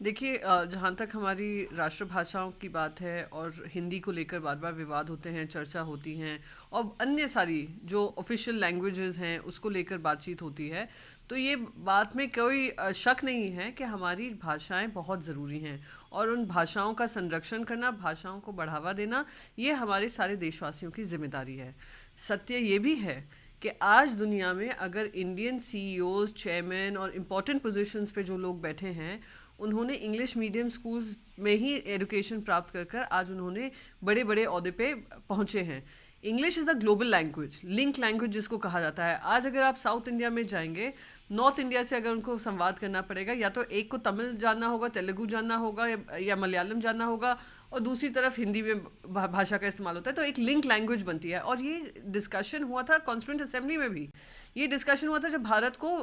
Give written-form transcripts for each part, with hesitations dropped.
देखिए, जहाँ तक हमारी राष्ट्रभाषाओं की बात है और हिंदी को लेकर बार बार विवाद होते हैं, चर्चा होती हैं, और अन्य सारी जो ऑफिशियल लैंग्वेजेस हैं उसको लेकर बातचीत होती है। तो ये बात में कोई शक नहीं है कि हमारी भाषाएं बहुत ज़रूरी हैं, और उन भाषाओं का संरक्षण करना, भाषाओं को बढ़ावा देना, ये हमारे सारे देशवासियों की जिम्मेदारी है। सत्य ये भी है कि आज दुनिया में अगर इंडियन सीईओज, चेयरमैन और इम्पोर्टेंट पोजीशंस पे जो लोग बैठे हैं, उन्होंने इंग्लिश मीडियम स्कूल्स में ही एजुकेशन प्राप्त कर कर आज उन्होंने बड़े बड़े ओहदे पे पहुँचे हैं। English is a global language, link language जिसको कहा जाता है। आज अगर आप साउथ इंडिया में जाएंगे, नॉर्थ इंडिया से अगर उनको संवाद करना पड़ेगा, या तो एक को तमिल जानना होगा, तेलुगु जानना होगा, या मलयालम जानना होगा, और दूसरी तरफ हिंदी में भाषा का इस्तेमाल होता है, तो एक लिंक लैंग्वेज बनती है। और ये डिस्कशन हुआ था कॉन्स्टिट्यूंट असेंबली में भी। ये डिस्कशन हुआ था जब भारत को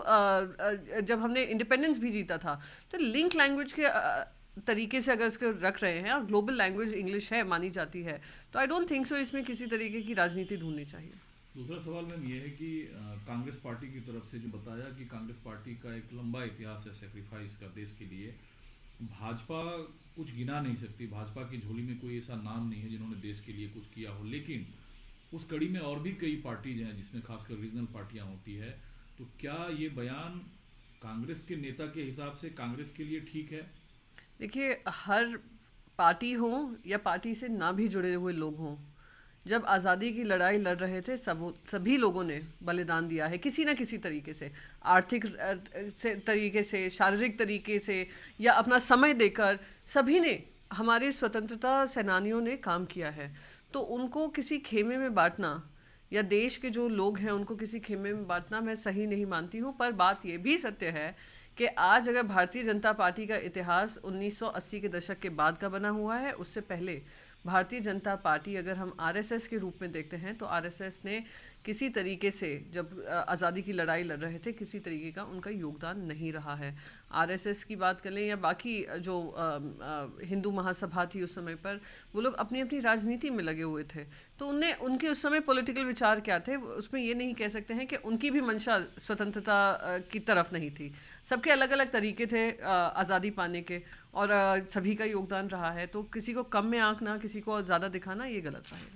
जब हमने इंडिपेंडेंस भी जीता था। तो लिंक लैंग्वेज के तरीके से अगर इसको रख रहे हैं, और ग्लोबल लैंग्वेज इंग्लिश है, मानी जाती है, तो आई डोंट थिंक सो इसमें किसी तरीके की राजनीति ढूंढनी चाहिए। दूसरा सवाल मैम ये है कि कांग्रेस पार्टी की तरफ से जो बताया कि कांग्रेस पार्टी का एक लंबा इतिहास है सेक्रीफाइस का देश के लिए। भाजपा कुछ गिना नहीं सकती, भाजपा की झोली में कोई ऐसा नाम नहीं है जिन्होंने देश के लिए कुछ किया हो, लेकिन उस कड़ी में और भी कई पार्टीज हैं जिसमें खासकर रीजनल पार्टियां होती है। तो क्या ये बयान कांग्रेस के नेता के हिसाब से कांग्रेस के लिए ठीक है? देखिए, हर पार्टी हो या पार्टी से ना भी जुड़े हुए लोग हों, जब आज़ादी की लड़ाई लड़ रहे थे, सभी लोगों ने बलिदान दिया है किसी ना किसी तरीके से। आर्थिक तरीके से, शारीरिक तरीके से, या अपना समय देकर सभी ने, हमारे स्वतंत्रता सेनानियों ने काम किया है। तो उनको किसी खेमे में बांटना, या देश के जो लोग हैं उनको किसी खेमे में बांटना, मैं सही नहीं मानती हूँ। पर बात ये भी सत्य है कि आज अगर भारतीय जनता पार्टी का इतिहास 1980 के दशक के बाद का बना हुआ है, उससे पहले भारतीय जनता पार्टी अगर हम आरएसएस के रूप में देखते हैं, तो आरएसएस ने किसी तरीके से, जब आज़ादी की लड़ाई लड़ रहे थे, किसी तरीके का उनका योगदान नहीं रहा है। आरएसएस की बात कर लें या बाकी जो हिंदू महासभा थी उस समय पर, वो लोग अपनी अपनी राजनीति में लगे हुए थे। तो उनके उस समय पॉलिटिकल विचार क्या थे, उसमें ये नहीं कह सकते हैं कि उनकी भी मंशा स्वतंत्रता की तरफ नहीं थी। सबके अलग अलग तरीके थे आज़ादी पाने के, और सभी का योगदान रहा है। तो किसी को कम में आंकना, किसी को ज़्यादा दिखाना, ये गलत रहेगा।